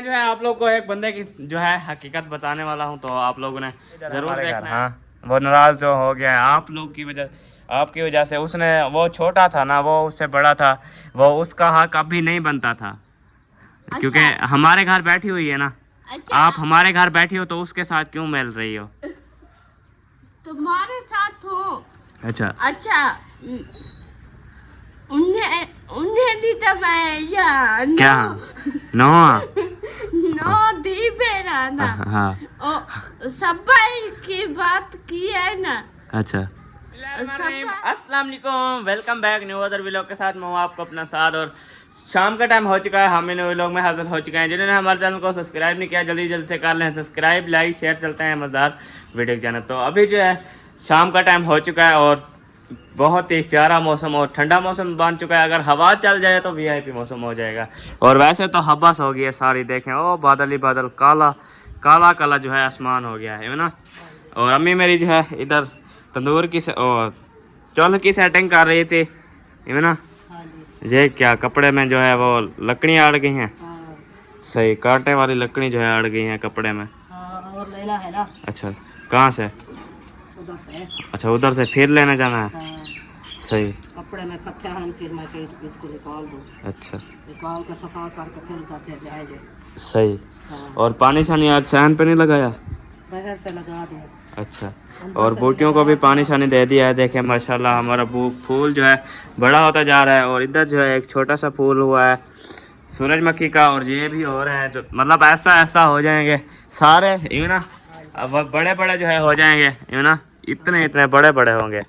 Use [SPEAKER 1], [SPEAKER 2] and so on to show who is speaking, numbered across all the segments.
[SPEAKER 1] जो है आप लोग को एक बंदे की जो है हकीकत बताने वाला हूँ, तो आप लोगों ने जरूर देखना। हाँ, वो नाराज जो हो गया है आप लोग की वजह, आपकी वजह से। उसने, वो छोटा था ना, वो उससे बड़ा था, वो उसका हक अभी नहीं बनता था। अच्छा। क्योंकि हमारे घर बैठी हुई है ना। अच्छा। आप हमारे घर बैठी हो तो उसके साथ क्यों मिल रही हो?
[SPEAKER 2] तुम्हारे साथ हो।
[SPEAKER 1] अच्छा
[SPEAKER 2] अच्छा, उन्हें दी तो मैं या
[SPEAKER 1] क्या नो
[SPEAKER 2] नो दी मेरा ना।
[SPEAKER 1] हाँ
[SPEAKER 2] सबाई की बात की है ना।
[SPEAKER 1] अच्छा। अस्सलाम वालेकुम, welcome back new other vlog के साथ। मैं हूँ आपको अपना साथ, और शाम का टाइम हो चुका है, हम न्यू व्लॉग में हाजिर हो चुके हैं। जिन्होंने हमारे चैनल को सब्सक्राइब नहीं किया जल्दी जल्दी से कर लें सब्सक्राइब, लाइक शेयर। चलते हैं मज़ेदार वीडियो के चैनल। तो अभी जो है शाम का टाइम हो चुका है और बहुत ही प्यारा मौसम और ठंडा मौसम बन चुका है। अगर हवा चल जाए तो वीआईपी मौसम हो जाएगा। और वैसे तो हब्बस हो गई है सारी, देखें ओ बादल ही बादल, काला काला काला जो है आसमान हो गया है ना। और अम्मी मेरी जो है इधर तंदूर की और चूल्हे की सेटिंग कर रही थी, है ना। ये क्या कपड़े में जो है वो लकड़ियाँ अड़ गई हैं। सही, कांटे वाली लकड़ी जो है अड़ गई हैं कपड़े में।
[SPEAKER 3] और लेना है ना।
[SPEAKER 1] अच्छा, कहाँ से?
[SPEAKER 3] उधर से।
[SPEAKER 1] अच्छा, उधर से फिर लेने जाना है। सही।
[SPEAKER 3] कपड़े में कच्चा है, फिर मैं इसको निकाल दूँ।
[SPEAKER 1] अच्छा,
[SPEAKER 3] निकाल के सफा करके फिर उधर से जाएंगे।
[SPEAKER 1] सही। और पानी शानी आज सहन पे नहीं लगाया?
[SPEAKER 3] बाहर से लगा दिया।
[SPEAKER 1] अच्छा, और बूटियों को भी पानी शानी दे दिया है। देखें माशाल्लाह हमारा फूल जो है बड़ा होता जा रहा है। और इधर जो है एक छोटा सा फूल हुआ है सूरजमुखी का, और ये भी हो रहे हैं। तो मतलब ऐसा ऐसा हो जाएंगे सारे, यूँ ना। अब बड़े बड़े जो है हो जाएंगे, यूँ ना। इतने इतने बड़े बड़े होंगे,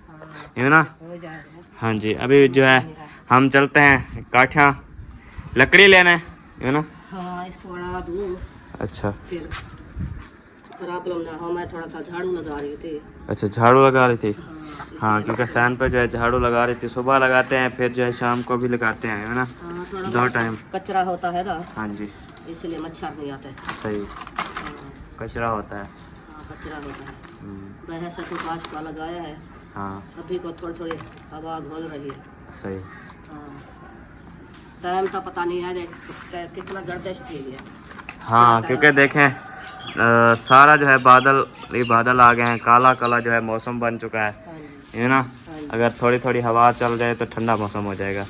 [SPEAKER 1] यूँ ना। हाँ जी, अभी जो है हम चलते हैं काठा लकड़ी लेने, यूँ ना।
[SPEAKER 3] हाँ, इसको बढ़ा दूँ।
[SPEAKER 1] अच्छा,
[SPEAKER 3] फिर प्रॉब्लम ना हो। मैं थोड़ा सा झाड़ू लगा रही थी।
[SPEAKER 1] अच्छा, झाड़ू लगा रही थी। हाँ, क्योंकि सैन पे जो है झाड़ू लगा रही थी। सुबह लगाते हैं, फिर जो है शाम को भी लगाते हैं, है ना। दो टाइम
[SPEAKER 3] कचरा होता है ना।
[SPEAKER 1] हाँ जी,
[SPEAKER 3] इसलिए मच्छर नहीं आते।
[SPEAKER 1] सही, कचरा होता है।
[SPEAKER 3] हाँ, कचरा होता है। वह से तो पाँच का लगाया है।
[SPEAKER 1] हाँ,
[SPEAKER 3] अभी को थोड़ी थोड़ी हवा घोल रही है।
[SPEAKER 1] सही।
[SPEAKER 3] हाँ, टाइम तो पता नहीं है कितना गर्दिश थी ये।
[SPEAKER 1] हाँ, क्योंकि देखें सारा जो है बादल, ये बादल आ गए हैं, काला काला जो है मौसम बन चुका है ना। अगर थोड़ी थोड़ी हवा चल जाए तो ठंडा मौसम हो जाएगा।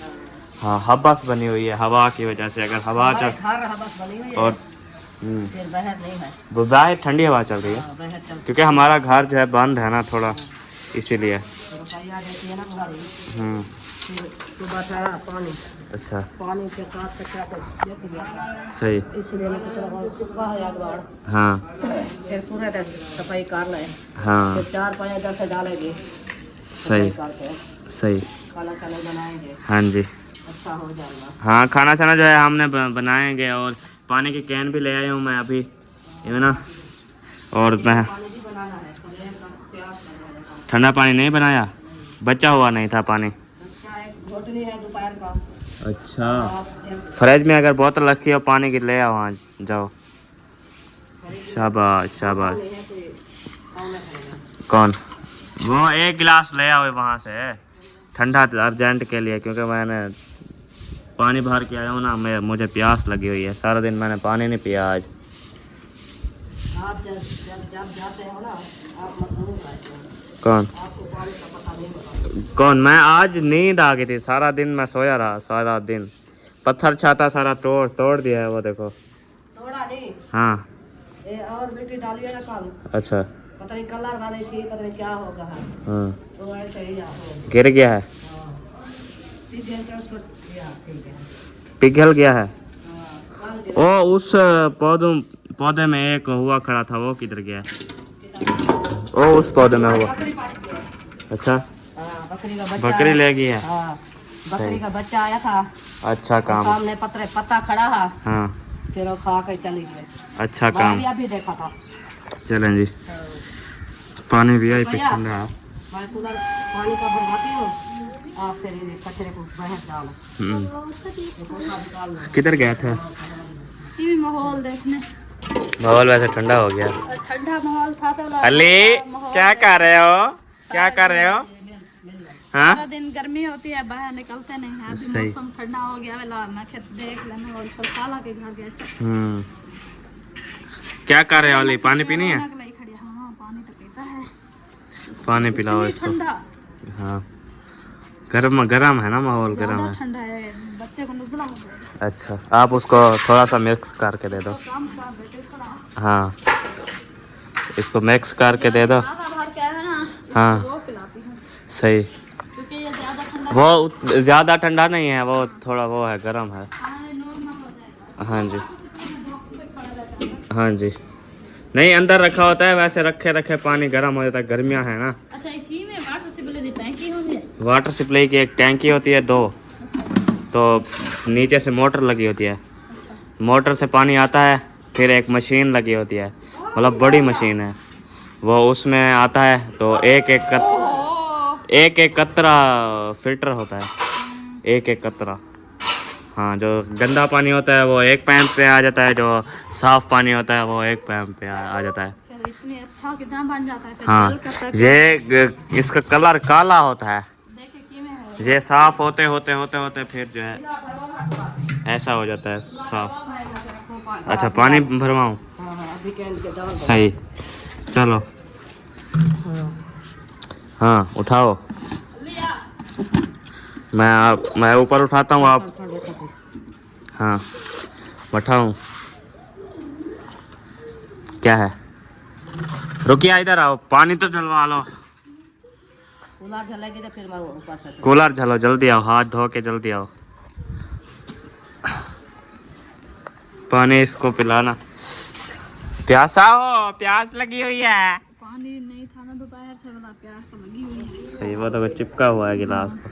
[SPEAKER 1] हाँ, हब्बस बनी हुई है हवा की वजह से। अगर हवा चल और
[SPEAKER 3] फिर बाहर नहीं है,
[SPEAKER 1] वो बाहर ठंडी हवा चल रही है, क्योंकि हमारा घर जो है बंद है ना थोड़ा, इसीलिए।
[SPEAKER 3] सुबह था पानी।
[SPEAKER 1] अच्छा,
[SPEAKER 3] पानी के साथ कचरा को देख लिया,
[SPEAKER 1] सही।
[SPEAKER 3] इसलिए मैं कचरा बहुत सूखा है एक बार।
[SPEAKER 1] हाँ,
[SPEAKER 3] फिर पूरे दिन सफाई कर ले।
[SPEAKER 1] हाँ,
[SPEAKER 3] फिर 4-5 इधर से डालेंगे।
[SPEAKER 1] सही
[SPEAKER 3] करके
[SPEAKER 1] सही।
[SPEAKER 3] खाना खाना बनाएंगे,
[SPEAKER 1] हाँ जी,
[SPEAKER 3] अच्छा हो जाएगा।
[SPEAKER 1] हाँ, खाना छाना जो है हमने बनाएंगे। और पानी की कैन भी ले आया हूँ मैं अभी, है ना। और मैं
[SPEAKER 3] पानी भी बनाना है, प्यास लगाएगा।
[SPEAKER 1] ठंडा पानी नहीं बनाया, बचा हुआ नहीं था पानी।
[SPEAKER 3] अच्छा, एक घोटनी है दोपहर का।
[SPEAKER 1] अच्छा, फ्रिज में अगर बोतल रखी हो पानी की ले आओ, वहाँ जाओ। शाबाश शाबाश। कौन? वो एक गिलास ले आओ वहाँ से, ठंडा अर्जेंट के लिए, क्योंकि मैंने पानी भर के आया हूँ ना। मुझे प्यास लगी हुई है, सारा दिन मैंने पानी नहीं पिया आज।
[SPEAKER 3] आप जब जाते हो ना, आप मसरूम खाते हो।
[SPEAKER 1] कौन?
[SPEAKER 3] आपको पानी का पता नहीं होगा।
[SPEAKER 1] कौन? मैं आज नींद आ गई थी, सारा दिन मैं सोया रहा, सारा दिन पत्थर छाता सारा तोड़ दिया है वो देखो।
[SPEAKER 3] थोड़ा नहीं।
[SPEAKER 1] हाँ,
[SPEAKER 3] और मिट्टी डाली है ना कल।
[SPEAKER 1] अच्छा,
[SPEAKER 3] पता नहीं कलर डाली थी, पता नहीं क्या होगा।
[SPEAKER 1] हाँ,
[SPEAKER 3] तो ऐसे ही हो
[SPEAKER 1] गिर गया है, पिघल गया है। ओ, उस पौधे में एक हुआ खड़ा था, वो किधर गया? ओ, उस पौधे में हुआ। अच्छा,
[SPEAKER 3] बकरी का बच्चा।
[SPEAKER 1] बकरी ले गई है।
[SPEAKER 3] हाँ, बकरी का बच्चा आया था।
[SPEAKER 1] अच्छा काम।
[SPEAKER 3] सामने पत्ता खड़ा है।
[SPEAKER 1] हाँ,
[SPEAKER 3] फिर वो खा के चली गई।
[SPEAKER 1] अच्छा काम।
[SPEAKER 3] मैं अभी देखा था।
[SPEAKER 1] चलें जी, पानी भी आई ठंडा।
[SPEAKER 3] मैं उधर पानी का भरवाती हूँ, आप फिर कचरे को बाहर डालो।
[SPEAKER 1] किधर गया था?
[SPEAKER 2] टीवी माहौल देखने।
[SPEAKER 1] माहौल वैसे ठंडा हो गया।
[SPEAKER 2] ठंडा माहौल था तो
[SPEAKER 1] अली क्या कर रहे हो? क्या कर रहे हो? हाँ
[SPEAKER 2] सारा दिन गर्मी होती है, बाहर निकलते नहीं है। अभी
[SPEAKER 1] सही।
[SPEAKER 2] मौसम ठंडा हो गया वाला, मैं खेत देख लेना और सब खाला के घर गए थे।
[SPEAKER 1] क्या कर रहे हो ओली? पानी पीनी है?
[SPEAKER 2] रौनक लाई खड़ी है। हाँ पानी तो पीता है।
[SPEAKER 1] पानी पिलाओ
[SPEAKER 2] इतनी
[SPEAKER 1] इसको।
[SPEAKER 2] ठंडा,
[SPEAKER 1] हाँ गरम गरम है ना, माहौल गरम
[SPEAKER 2] ज्यादा
[SPEAKER 1] है।
[SPEAKER 2] ठंडा है, बच्चे को नजला हो जाएगा।
[SPEAKER 1] अच्छा आप उसको थोड़ा सा मिक्स करके दे दो।
[SPEAKER 2] काम का बेटे थोड़ा
[SPEAKER 1] हाँ इसको मिक्स करके दे दो।
[SPEAKER 2] ज्यादा भर के है ना,
[SPEAKER 1] हाँ
[SPEAKER 2] वो पिलाती हूँ
[SPEAKER 1] सही।
[SPEAKER 2] क्योंकि ये ज्यादा ठंडा
[SPEAKER 1] वो ज़्यादा ठंडा नहीं है, वो थोड़ा वो है, गर्म है।
[SPEAKER 2] नॉर्मल हो जाएगा।
[SPEAKER 1] हाँ जी
[SPEAKER 2] धूप पे खड़ा रहता है।
[SPEAKER 1] हाँ जी। नहीं अंदर रखा होता है, वैसे रखे रखे पानी गर्म हो जाता है, गर्मियाँ है ना।
[SPEAKER 2] अच्छा एक की में वाटर सप्लाई दी टैंकी होगी।
[SPEAKER 1] वाटर सप्लाई की एक टैंकी होती है, 2 तो नीचे से मोटर लगी होती है। मोटर से पानी आता है, फिर एक मशीन लगी होती है, मतलब बड़ी मशीन है, वो उसमें आता है। तो एक एक कतरा फिल्टर होता है, एक एक कतरा। हाँ जो गंदा पानी होता है वो एक पैप पे आ जाता है, जो साफ पानी होता है वो एक पैप पे आ जाता है।
[SPEAKER 2] फिर इतनी अच्छा कितना बन जाता है। फिर
[SPEAKER 1] हाँ
[SPEAKER 2] जल का तक
[SPEAKER 1] ये इसका कलर काला होता है।
[SPEAKER 2] देखे की में है।
[SPEAKER 1] ये साफ होते होते होते होते फिर जो है ऐसा हो जाता है साफ। अच्छा पानी भरवाऊँ?
[SPEAKER 3] हाँ हाँ अभी कैन के दाल
[SPEAKER 1] सही चलो। हाँ उठाओ, मैं ऊपर उठाता हूँ, आप हाँ बैठाऊँ? क्या है? रुकिए इधर आओ, पानी तो जलवा लो।
[SPEAKER 3] कूलर चलेगी तो फिर मैं ऊपर से
[SPEAKER 1] कूलर चलो, जल्दी आओ, हाथ धो के जल्दी आओ। पानी इसको पिलाना। प्यासा हो? प्यास लगी हुई है।
[SPEAKER 2] पानी नहीं था ना दोपहर से, वाला प्यास तो लगी हुई है।
[SPEAKER 1] सही, वो तो चिपका हुआ है गिलास को।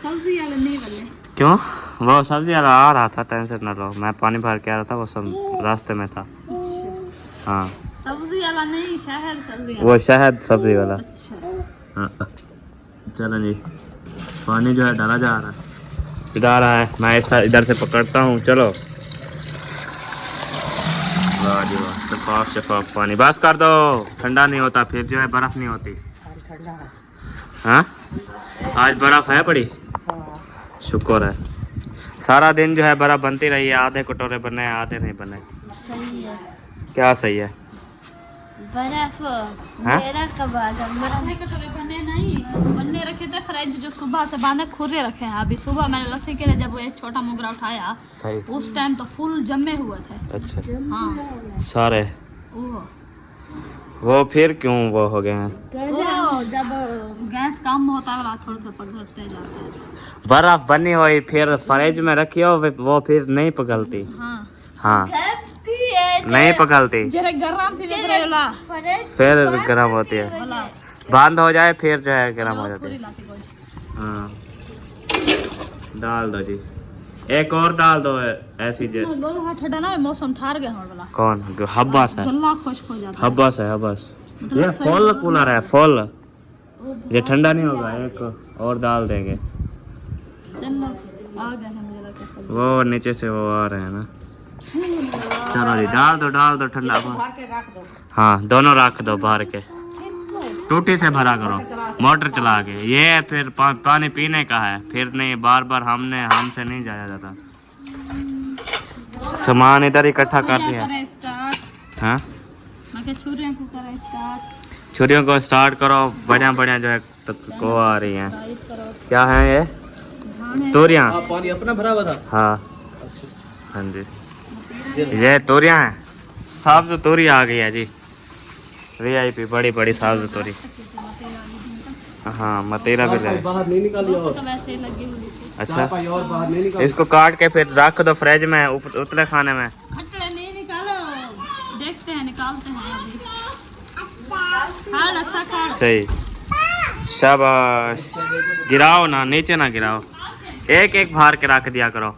[SPEAKER 2] सब्जी वाले नहीं बने।
[SPEAKER 1] क्यों? वो सब्जी वाला आ रहा था, टेंशन ना लो, मैं पानी भर के आ रहा था, वो सब रास्ते में था। हाँ
[SPEAKER 2] सब्जी वाला नहीं, शहद सब्जी वाला।
[SPEAKER 1] वो शहद सब्जी वाला।
[SPEAKER 2] अच्छा
[SPEAKER 1] हाँ चलो जी, पानी जो है डाला जा रहा है, डाल रहा है, मैं इधर से पकड़ता हूँ। चलो वाह जी वाह, शफाफ शफाफ पानी। बस कर दो, ठंडा नहीं होता, फिर जो है बर्फ़ नहीं होती।
[SPEAKER 3] ठंडा है।
[SPEAKER 1] हाँ आज बर्फ़ है बड़ी,
[SPEAKER 3] हाँ
[SPEAKER 1] शुक्र है। सारा दिन जो है बर्फ़ बनती रही है, आधे कटोरे बने आधे नहीं बने।
[SPEAKER 2] सही है।
[SPEAKER 1] क्या सही है?
[SPEAKER 2] बर्फ
[SPEAKER 1] हाँ?
[SPEAKER 2] मेरा कब आ जाए? कटोरे बने नहीं, बनने रखे थे फ्रिज, जो सुबह से बांधे खुरे रखे हैं। अभी सुबह मैंने लस्सी के लिए जब वो एक छोटा मोगरा उठाया,
[SPEAKER 1] सही।
[SPEAKER 2] उस टाइम तो फुल जमे हुए थे।
[SPEAKER 1] अच्छा
[SPEAKER 2] हाँ
[SPEAKER 1] सारे वो फिर क्यों वो हो गए हैं?
[SPEAKER 2] वो जब गैस कम होता है थोड़ा थोड़ा पकड़ते जाते हैं।
[SPEAKER 1] बर्फ बनी हुई फिर फ्रिज में रखी हो, वो फिर नहीं पिघलती।
[SPEAKER 2] हाँ
[SPEAKER 1] हाँ नहीं पिघलती,
[SPEAKER 2] जरा गरम थी वाला
[SPEAKER 1] फिर गर्म होती है। बंद हो जाए फिर जो है गर्म हो जाती है। हाँ डाल दो जी, एक और डाल दो ऐसी
[SPEAKER 2] ठंडा ना मौसम ठार गया वाला।
[SPEAKER 1] कौन? हब्बास है,
[SPEAKER 2] गला खुश्क हो जाता है।
[SPEAKER 1] हब्बास है, हब्बास। ये फुल कूलर है, फुल, ये ठंडा नहीं होगा। एक और डाल देंगे,
[SPEAKER 2] चलो आ गए हैं, मुझे लगता है।
[SPEAKER 1] वो नीचे से वो आ रहे हैं ना। चलो जी डाल दो ठंडा।
[SPEAKER 3] भर के रख दो।
[SPEAKER 1] हाँ दोनों रख दो भर के, टूटी से भरा करो, मोटर चला के। ये फिर पानी पीने का है, फिर नहीं बार बार हमसे नहीं जाया जाता। सामान इधर इकट्ठा कर दिया। हाँ छुरियों को स्टार्ट करो, बढ़िया बढ़िया जो है को आ रही हैं। क्या है ये? तोरियां।
[SPEAKER 4] पानी अपना भरा हुआ था।
[SPEAKER 1] हाँ हाँ जी, ये तोरियां हैं, सब्ज तोरी आ गई है जी, VIP बड़ी बड़ी सब्ज तोरी। हाँ मतीरा भी ले।
[SPEAKER 4] बाहर नहीं निकाली और
[SPEAKER 2] तो वैसे ही लगी हुई थी।
[SPEAKER 1] अच्छा
[SPEAKER 4] पाई और बाहर नहीं निकाली।
[SPEAKER 1] इसको काट के फिर रख दो फ्रिज में, उतले खाने में।
[SPEAKER 2] खट्टे नहीं निकालो, देखते हैं निकालते हैं अभी। हाँ अच्छा कर।
[SPEAKER 1] सही शाबाश, गिराओ ना, नीचे ना गिराओ, एक एक भार के रख दिया करो।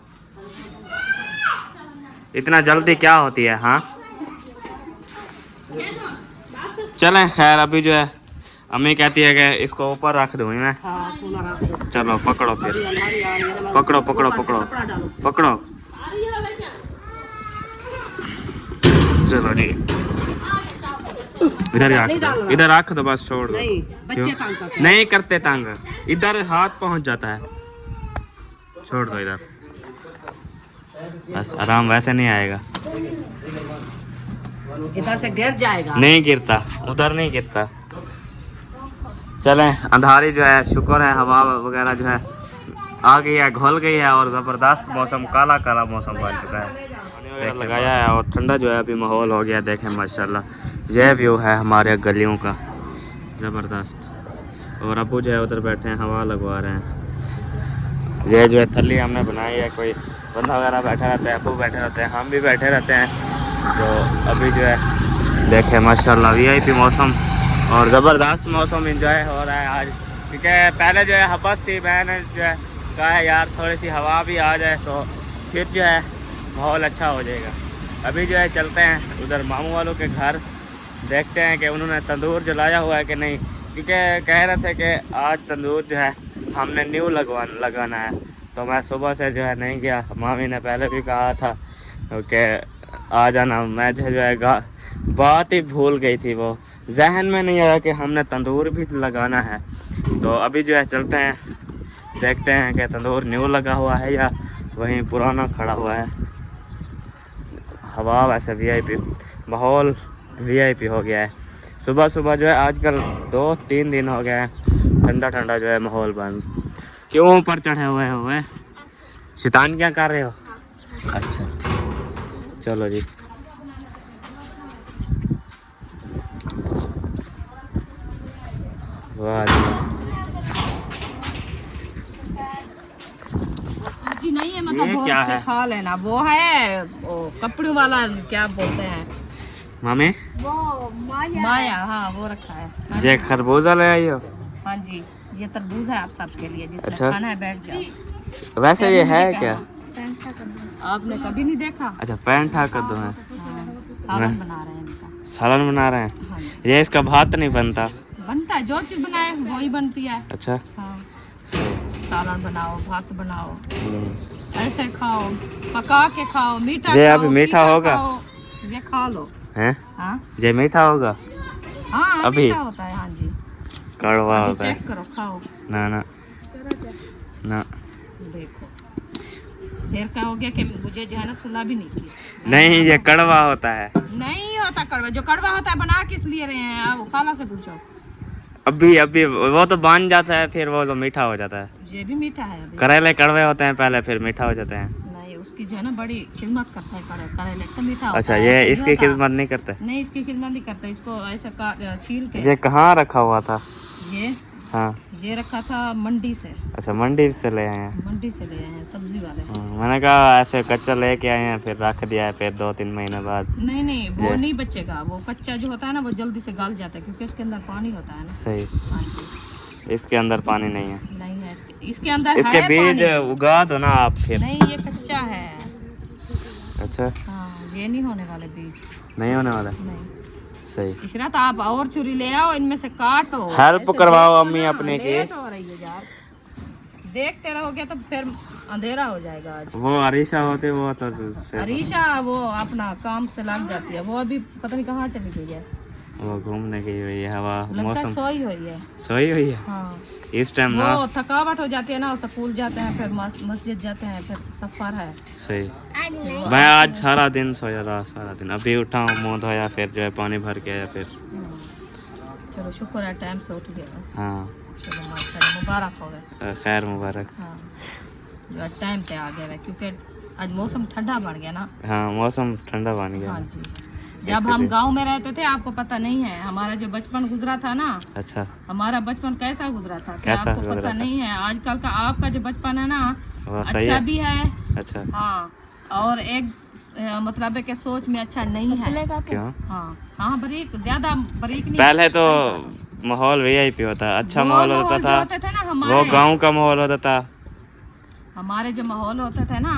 [SPEAKER 1] इतना जल्दी क्या होती है? हाँ चलें खैर, अभी जो है अम्मी कहती है कि इसको ऊपर रख दूँ मैं।
[SPEAKER 3] हाँ कूलर रख दो।
[SPEAKER 1] चलो पकड़ो फिर,
[SPEAKER 3] अलमारी आ रही है ना,
[SPEAKER 1] पकड़ो पकड़ो पकड़ो
[SPEAKER 3] कपड़ा डालो।
[SPEAKER 1] पकड़ो। चलो जी इधर ही
[SPEAKER 3] नहीं
[SPEAKER 1] रख
[SPEAKER 3] डालना।
[SPEAKER 1] दो, इधर रख दो बस, छोड़ दो।
[SPEAKER 3] नहीं बच्चे
[SPEAKER 1] क्यों?
[SPEAKER 3] तंग करते हैं।
[SPEAKER 1] नहीं करते तंग, इधर हाथ पहुंच जाता है, छोड़ दो इधर बस, आराम वैसे नहीं आएगा,
[SPEAKER 3] इधर से गिर जाएगा।
[SPEAKER 1] नहीं गिरता, उधर नहीं गिरता। चलें, अंधारी जो है, शुक्र है हवा वगैरह जो है आ गई है, घुल गई है और ज़बरदस्त मौसम, काला काला मौसम बन चुका है। वगैरह लगाया है और ठंडा जो है अभी माहौल हो गया। देखें माशाल्लाह, यह व्यू है हमारे गलियों का, ज़बरदस्त। और अबू जो है उधर बैठे हैं, हवा लगवा रहे हैं। ये जो है थली हमने बनाई है, कोई बंदा वगैरह बैठा रहता है, अबू बैठे रहते हैं, हम भी बैठे रहते हैं। तो अभी जो है देखें माशाल्लाह VIP मौसम और ज़बरदस्त मौसम इंजॉय हो रहा है आज, क्योंकि पहले जो है हबस थी, मैंने जो है कहा है यार थोड़ी सी हवा भी आ जाए तो फिर जो है माहौल अच्छा हो जाएगा। अभी जो है चलते हैं उधर मामू वालों के घर, देखते हैं कि उन्होंने तंदूर जलाया हुआ है कि नहीं, क्योंकि कह रहे थे कि आज तंदूर जो है हमने न्यू लगाना है। तो मैं सुबह से जो है नहीं गया, मामी ने पहले भी कहा था कि आ जाना, मैं जो है बात ही भूल गई थी, वो जहन में नहीं आया कि हमने तंदूर भी लगाना है। तो अभी जो है चलते हैं, देखते हैं कि तंदूर न्यू लगा हुआ है या वहीं पुराना खड़ा हुआ है। हवा वैसे VIP, माहौल VIP हो गया है। सुबह सुबह जो है आजकल 2-3 दिन हो गए हैं ठंडा ठंडा जो है माहौल बंद। क्यों ऊपर चढ़े हुए शैतान क्या कर रहे हो? अच्छा चलो जी, वाह
[SPEAKER 2] सूजी नहीं है,
[SPEAKER 1] ये
[SPEAKER 2] मतलब बहुत
[SPEAKER 1] क्या है?
[SPEAKER 3] खा लेना, वो है वो कपड़े वाला, क्या बोलते हैं
[SPEAKER 1] मामी,
[SPEAKER 2] वो
[SPEAKER 3] माया, हाँ वो रखा है।
[SPEAKER 1] ये खरबूजा ले आई हो?
[SPEAKER 3] हाँ जी, ये तरबूज है आप सबके लिए, जिसने
[SPEAKER 1] अच्छा।
[SPEAKER 3] खाना है बैठ जाओ।
[SPEAKER 1] वैसे ये है क्या?
[SPEAKER 3] आपने कभी नहीं देखा?
[SPEAKER 1] अच्छा, पैंठा कद्दू है,
[SPEAKER 3] हाँ, सालन बना रहे हैं इनका।
[SPEAKER 1] सालन बना रहे हैं।
[SPEAKER 3] हाँ जी।
[SPEAKER 1] ये इसका भात नहीं बनता?
[SPEAKER 3] बनता है, जो चीज़ बनाए वही बनती है।
[SPEAKER 1] अच्छा
[SPEAKER 3] हाँ,
[SPEAKER 1] सही।
[SPEAKER 3] सालन बनाओ, भात बनाओ,
[SPEAKER 1] हम्म।
[SPEAKER 3] ऐसे खाओ, पका के खाओ, मीठा
[SPEAKER 1] ये
[SPEAKER 3] खाओ,
[SPEAKER 1] अभी मीठा
[SPEAKER 3] तीखा
[SPEAKER 1] होगा?
[SPEAKER 3] खाओ, ये खा लो।
[SPEAKER 1] हैं?
[SPEAKER 3] हाँ
[SPEAKER 1] ये मीठा होगा?
[SPEAKER 3] हाँ
[SPEAKER 1] अभी?
[SPEAKER 3] मीठा होता है। हाँ जी,
[SPEAKER 1] कड़वा
[SPEAKER 3] अभी
[SPEAKER 1] होता है?
[SPEAKER 3] चेक करो, खाओ,
[SPEAKER 1] ना ना ना,
[SPEAKER 3] देखो। फिर क्या हो गया कि मुझे जो है ना सुला भी नहीं किया।
[SPEAKER 1] नहीं ये कड़वा होता है।
[SPEAKER 3] नहीं होता कड़वा, जो कड़वा होता है बना किस लिए रहे हैं आप? खाला से पूछो।
[SPEAKER 1] अभी अभी वो तो बन जाता है, फिर वो तो मीठा हो जाता है।
[SPEAKER 3] ये भी मीठा है अभी।
[SPEAKER 1] करेले कड़वे होते हैं पहले, फिर मीठा हो जाते हैं।
[SPEAKER 3] नहीं, उसकी जो है ना बड़ी खिदमत करता है करेले का, मीठा होता
[SPEAKER 1] अच्छा,
[SPEAKER 3] है,
[SPEAKER 1] ये
[SPEAKER 3] ऐसे
[SPEAKER 1] इसकी
[SPEAKER 3] नहीं होता।
[SPEAKER 1] खिदमत नहीं करते?
[SPEAKER 3] नहीं, इसकी खिदमत नहीं करता, इसको ऐसे छील के।
[SPEAKER 1] ये कहाँ रखा हुआ था?
[SPEAKER 3] ये
[SPEAKER 1] हाँ,
[SPEAKER 3] ये रखा था मंडी से,
[SPEAKER 1] अच्छा मंडी से ले आए हैं।
[SPEAKER 3] मंडी से ले आए हैं सब्जी वाले।
[SPEAKER 1] मैंने कहा ऐसे कच्चा लेके आए हैं, फिर रख दिया है, फिर 2-3 महीने बाद।
[SPEAKER 3] नहीं नहीं, वो
[SPEAKER 1] ये।
[SPEAKER 3] नहीं बचेगा, वो कच्चा जो होता है ना वो जल्दी से गल जाता है, क्योंकि इसके अंदर पानी होता है ना।
[SPEAKER 1] सही,
[SPEAKER 3] हाँ जी,
[SPEAKER 1] इसके अंदर पानी नहीं है?
[SPEAKER 3] नहीं है इसके अंदर
[SPEAKER 1] इसके
[SPEAKER 3] है
[SPEAKER 1] बीज
[SPEAKER 3] पानी।
[SPEAKER 1] उगा दो ना आप फिर।
[SPEAKER 3] नहीं, ये कच्चा है।
[SPEAKER 1] अच्छा,
[SPEAKER 3] हाँ, ये नहीं होने वाले बीज,
[SPEAKER 1] नहीं होने वाला?
[SPEAKER 3] नहीं।
[SPEAKER 1] सही।
[SPEAKER 3] इशरत आप और छुरी ले आओ, इनमें से काटो।
[SPEAKER 1] हेल्प
[SPEAKER 3] ऐसे
[SPEAKER 1] करवाओ
[SPEAKER 3] देखो
[SPEAKER 1] अम्मी
[SPEAKER 3] ना,
[SPEAKER 1] अपने की।
[SPEAKER 3] लेट हो रही है यार, देखते रहोगे तो फिर अंधेरा हो जाएगा आज।
[SPEAKER 1] वो अरीशा होते वो तो
[SPEAKER 3] अरीशा वो अपना काम से लग जाती है, वो अभी पता नहीं कहाँ चली गई है,
[SPEAKER 1] वो घूमने गई हुई है, हवा
[SPEAKER 3] लगता है
[SPEAKER 1] मौसम
[SPEAKER 3] सोई हुई है।
[SPEAKER 1] सोई हुई है
[SPEAKER 3] हाँ,
[SPEAKER 1] इस टाइम ना।
[SPEAKER 3] वो थकावट हो जाती है ना, स्कूल जाते हैं, फिर मस्जिद जाते हैं, फिर सफर है।
[SPEAKER 1] सही। मैं आज सारा दिन सोया रहा, सारा दिन। अभी उठा हूँ, मुँह धोया, फिर जो है पानी भर के आया, फिर
[SPEAKER 3] चलो शुक्र है टाइम से उठ गया।
[SPEAKER 1] हाँ,
[SPEAKER 3] चलो माशाल्लाह, मुबारक हो गए।
[SPEAKER 1] खैर मुबारक।
[SPEAKER 3] हाँ, जो आज टाइम पे आ गए हैं, क्योंकि आज मौसम ठंडा बढ़ गया ना।
[SPEAKER 1] हाँ, मौसम ठंडा बन गया।
[SPEAKER 3] हाँ जी, जब हम गांव में रहते थे आपको पता नहीं है, हमारा जो बचपन गुजरा था ना,
[SPEAKER 1] अच्छा,
[SPEAKER 3] हमारा बचपन कैसा गुजरा था कि
[SPEAKER 1] कैसा
[SPEAKER 3] आपको
[SPEAKER 1] गुजरा
[SPEAKER 3] पता
[SPEAKER 1] था?
[SPEAKER 3] नहीं है। आजकल का आपका जो बचपन है ना,
[SPEAKER 1] वो सही
[SPEAKER 3] अच्छा
[SPEAKER 1] है।
[SPEAKER 3] भी है,
[SPEAKER 1] अच्छा,
[SPEAKER 3] हाँ, और एक मतलब है कि सोच में अच्छा नहीं है।
[SPEAKER 1] क्यों?
[SPEAKER 3] हाँ हाँ, बारीक, ज्यादा बारीक नहीं।
[SPEAKER 1] पहले तो माहौल VIP होता, अच्छा
[SPEAKER 3] वो
[SPEAKER 1] माहौल होता
[SPEAKER 3] जो
[SPEAKER 1] था,
[SPEAKER 3] होते थे ना
[SPEAKER 1] वो
[SPEAKER 3] हमारे,
[SPEAKER 1] गांव का माहौल होता था।
[SPEAKER 3] हमारे जो माहौल होते थे ना,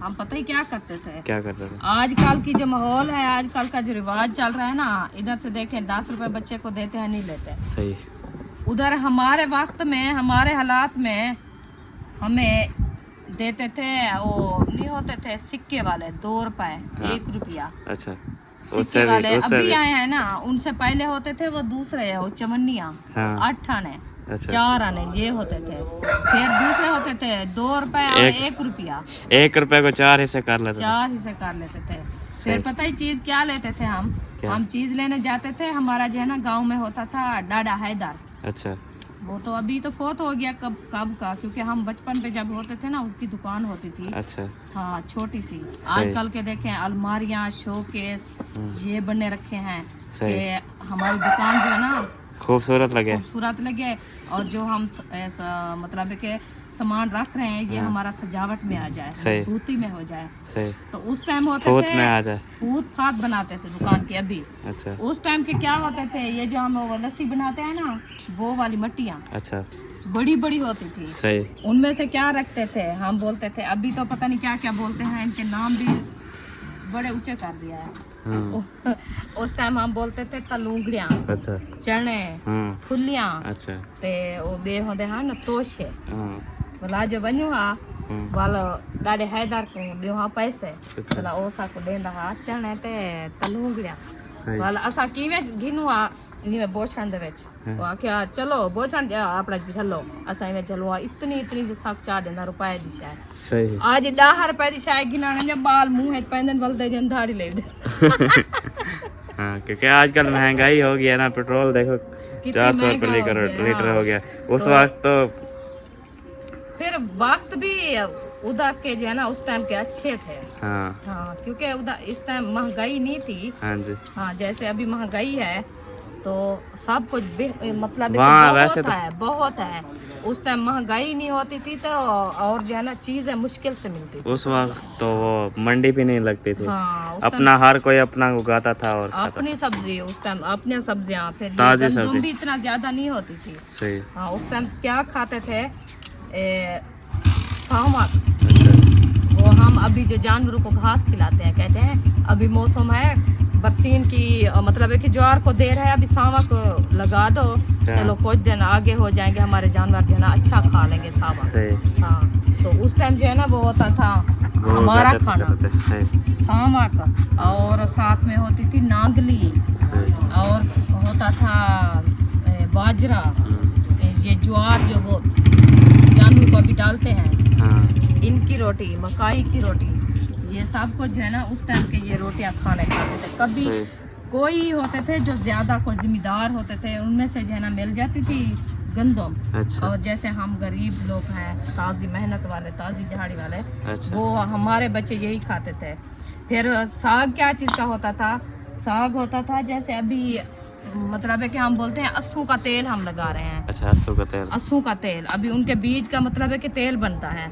[SPEAKER 3] हम पता ही क्या करते थे।
[SPEAKER 1] क्या करते थे?
[SPEAKER 3] आजकल की जो माहौल है, आजकल का जो रिवाज चल रहा है ना, इधर से देखें 10 रुपए बच्चे को देते हैं, नहीं लेते।
[SPEAKER 1] सही।
[SPEAKER 3] उधर हमारे वक्त में, हमारे हालात में हमें देते थे, वो नहीं होते थे सिक्के वाले, 2 रुपए,
[SPEAKER 1] हाँ।
[SPEAKER 3] 1 रुपया,
[SPEAKER 1] अच्छा,
[SPEAKER 2] सिक्के वाले अभी आए हैं ना, उनसे पहले होते थे वो दूसरे है, वो चवन्निया।
[SPEAKER 1] हाँ।
[SPEAKER 2] 8 आने,
[SPEAKER 1] अच्छा।
[SPEAKER 2] 4 आने ये होते थे। फिर दूसरे होते थे 2 रुपए और 1 रुपया।
[SPEAKER 1] 1 रुपए को 4 हिस्से कर लेते थे।
[SPEAKER 2] 4 हिस्से कर लेते थे। फिर पता ही चीज क्या लेते थे हम?
[SPEAKER 1] क्या?
[SPEAKER 2] हम चीज लेने जाते थे, हमारा जो है ना गांव में होता था डाडा हैदर।
[SPEAKER 1] अच्छा।
[SPEAKER 2] वो तो अभी तो फोत हो गया कब का, क्योंकि हम बचपन पे जब होते थे ना उसकी दुकान होती थी।
[SPEAKER 1] अच्छा।
[SPEAKER 2] हाँ, छोटी सी। आजकल के देखें अलमारियाँ, शोकेस ये बने रखे हैं कि हमारी दुकान जो है ना
[SPEAKER 1] खूबसूरत
[SPEAKER 2] लगे। और जो हम ऐसा मतलब है कि सामान रख रहे हैं ये हमारा सजावट में आ जाए, मजबूती में हो जाए।
[SPEAKER 1] सही।
[SPEAKER 2] तो उस टाइम होते
[SPEAKER 1] फूट
[SPEAKER 2] थे
[SPEAKER 1] में आ जाए,
[SPEAKER 2] फूट फाट बनाते थे दुकान की अभी।
[SPEAKER 1] अच्छा।
[SPEAKER 2] उस टाइम के क्या होते थे, ये जो हम वो लस्सी बनाते हैं ना, वो वाली मट्टियाँ
[SPEAKER 1] अच्छा
[SPEAKER 2] बड़ी बड़ी होती थी।
[SPEAKER 1] सही।
[SPEAKER 2] उनमें से क्या रखते थे हम, बोलते थे अभी तो पता नहीं क्या क्या बोलते हैं, इनके नाम भी बड़े ऊंचे कर दिया है।
[SPEAKER 1] हाँ।
[SPEAKER 2] उस टाइम हम बोलते थे तलूंगड़ियाँ,
[SPEAKER 1] अच्छा।
[SPEAKER 2] चने,
[SPEAKER 1] हाँ।
[SPEAKER 2] फुलियाँ,
[SPEAKER 1] अच्छा।
[SPEAKER 2] ते वो बे होंदे हैं ना तोशे।
[SPEAKER 1] हाँ।
[SPEAKER 2] भला जो बन्यू हा वालो डाडे हैदर को दियो हा पैसे,
[SPEAKER 1] अच्छा।
[SPEAKER 2] भला ओसा को देंदा हा चने ते तलूंगड़ियाँ।
[SPEAKER 1] सही।
[SPEAKER 2] वाला असा कीवे घिनु आ नीवे बोछन दे विच वो आख्या चलो बोछन आपड़ा चलो असा में चलो इतनी जो साक 4 देना रुपए दी शाय।
[SPEAKER 1] सही।
[SPEAKER 2] आज 10 रुपए दी शाय गिनाने जब बाल मुंह है पैंदन बल दे जन धारी ले दे।
[SPEAKER 1] हाँ, क्योंकि आजकल महंगाई हो गई है ना, पेट्रोल देखो 400 रुपये लीटर हो गया। उस वक्त तो
[SPEAKER 2] फिर वक्त भी उधर के जो है ना उस टाइम के अच्छे थे।
[SPEAKER 1] हाँ।
[SPEAKER 2] हाँ, क्योंकि उधर इस टाइम महंगाई नहीं थी।
[SPEAKER 1] हाँ जी।
[SPEAKER 2] हाँ, जैसे अभी महंगाई है तो सब कुछ मतलब
[SPEAKER 1] वहाँ
[SPEAKER 2] बहुत
[SPEAKER 1] वैसे तो
[SPEAKER 2] है, बहुत है। उस टाइम महंगाई नहीं होती थी तो और जो है ना चीजें मुश्किल से मिलती थी।
[SPEAKER 1] उस वक्त तो वो मंडी भी नहीं लगती थी।
[SPEAKER 2] हाँ, उस
[SPEAKER 1] अपना हर कोई अपना उगाता था और खाता
[SPEAKER 2] अपनी सब्जी उस टाइम अपनी सब्जियाँ, फिर
[SPEAKER 1] ताजी
[SPEAKER 2] गंदम
[SPEAKER 1] सब्जी
[SPEAKER 2] भी इतना ज्यादा नहीं होती थी।
[SPEAKER 1] सही।
[SPEAKER 2] हाँ, उस टाइम क्या खाते थे सामक।
[SPEAKER 1] अच्छा।
[SPEAKER 2] वो हम अभी जो जानवरों को घास खिलाते हैं, कहते हैं अभी मौसम है बरसीन की, मतलब है कि ज्वार को देर है, अभी सावक लगा दो, चलो कुछ दिन आगे हो जाएंगे हमारे जानवर जो है ना अच्छा खा लेंगे सावक। हाँ, तो उस टाइम जो है ना वो होता था हमारा खाना सावक, और साथ में होती थी नागली, और होता था बाजरा, ये ज्वार जो वो जानवर को अभी डालते हैं, इनकी रोटी, मकाई की रोटी, ये सब कुछ जो है ना उस टाइम के ये रोटियां खाने खाते थे। कभी कोई होते थे जो ज्यादा कोई जिम्मेदार होते थे, उनमें से जो है ना मिल जाती थी गंदम। अच्छा। और जैसे हम गरीब लोग हैं, ताज़ी मेहनत वाले, ताज़ी झाड़ी वाले, अच्छा। वो हमारे बच्चे यही खाते थे। फिर साग क्या चीज़ का होता था? साग होता था जैसे अभी मतलब है कि हम बोलते हैं अस्सू का तेल हम लगा रहे हैं। अच्छा, अस्सू का तेल अभी उनके बीज का मतलब है कि तेल बनता है।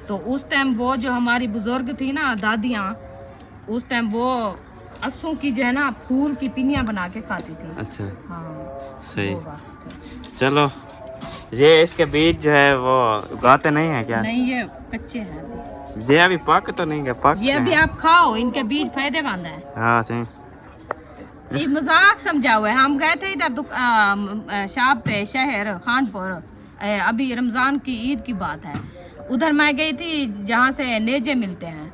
[SPEAKER 2] तो उस टाइम वो जो हमारी बुजुर्ग थी ना, दादियाँ, उस टाइम वो अस्सू की जो है ना फूल की पिनियाँ बना के खाती थी। अच्छा। हाँ, सही।
[SPEAKER 1] चलो, ये इसके बीज जो है वो उगाते नहीं है क्या?
[SPEAKER 2] नहीं, ये कच्चे हैं।
[SPEAKER 1] ये अभी पक तो नहीं गया? पक
[SPEAKER 2] ये अभी आप खाओ, इनके बीज फायदेमंद है।
[SPEAKER 1] हाँ सही।
[SPEAKER 2] ये मजाक समझा हुआ है। हम गए थे इधर शाप पे, शहर खानपुर, अभी रमज़ान की ईद की बात है। उधर मैं गई थी जहाँ से नेजे मिलते हैं,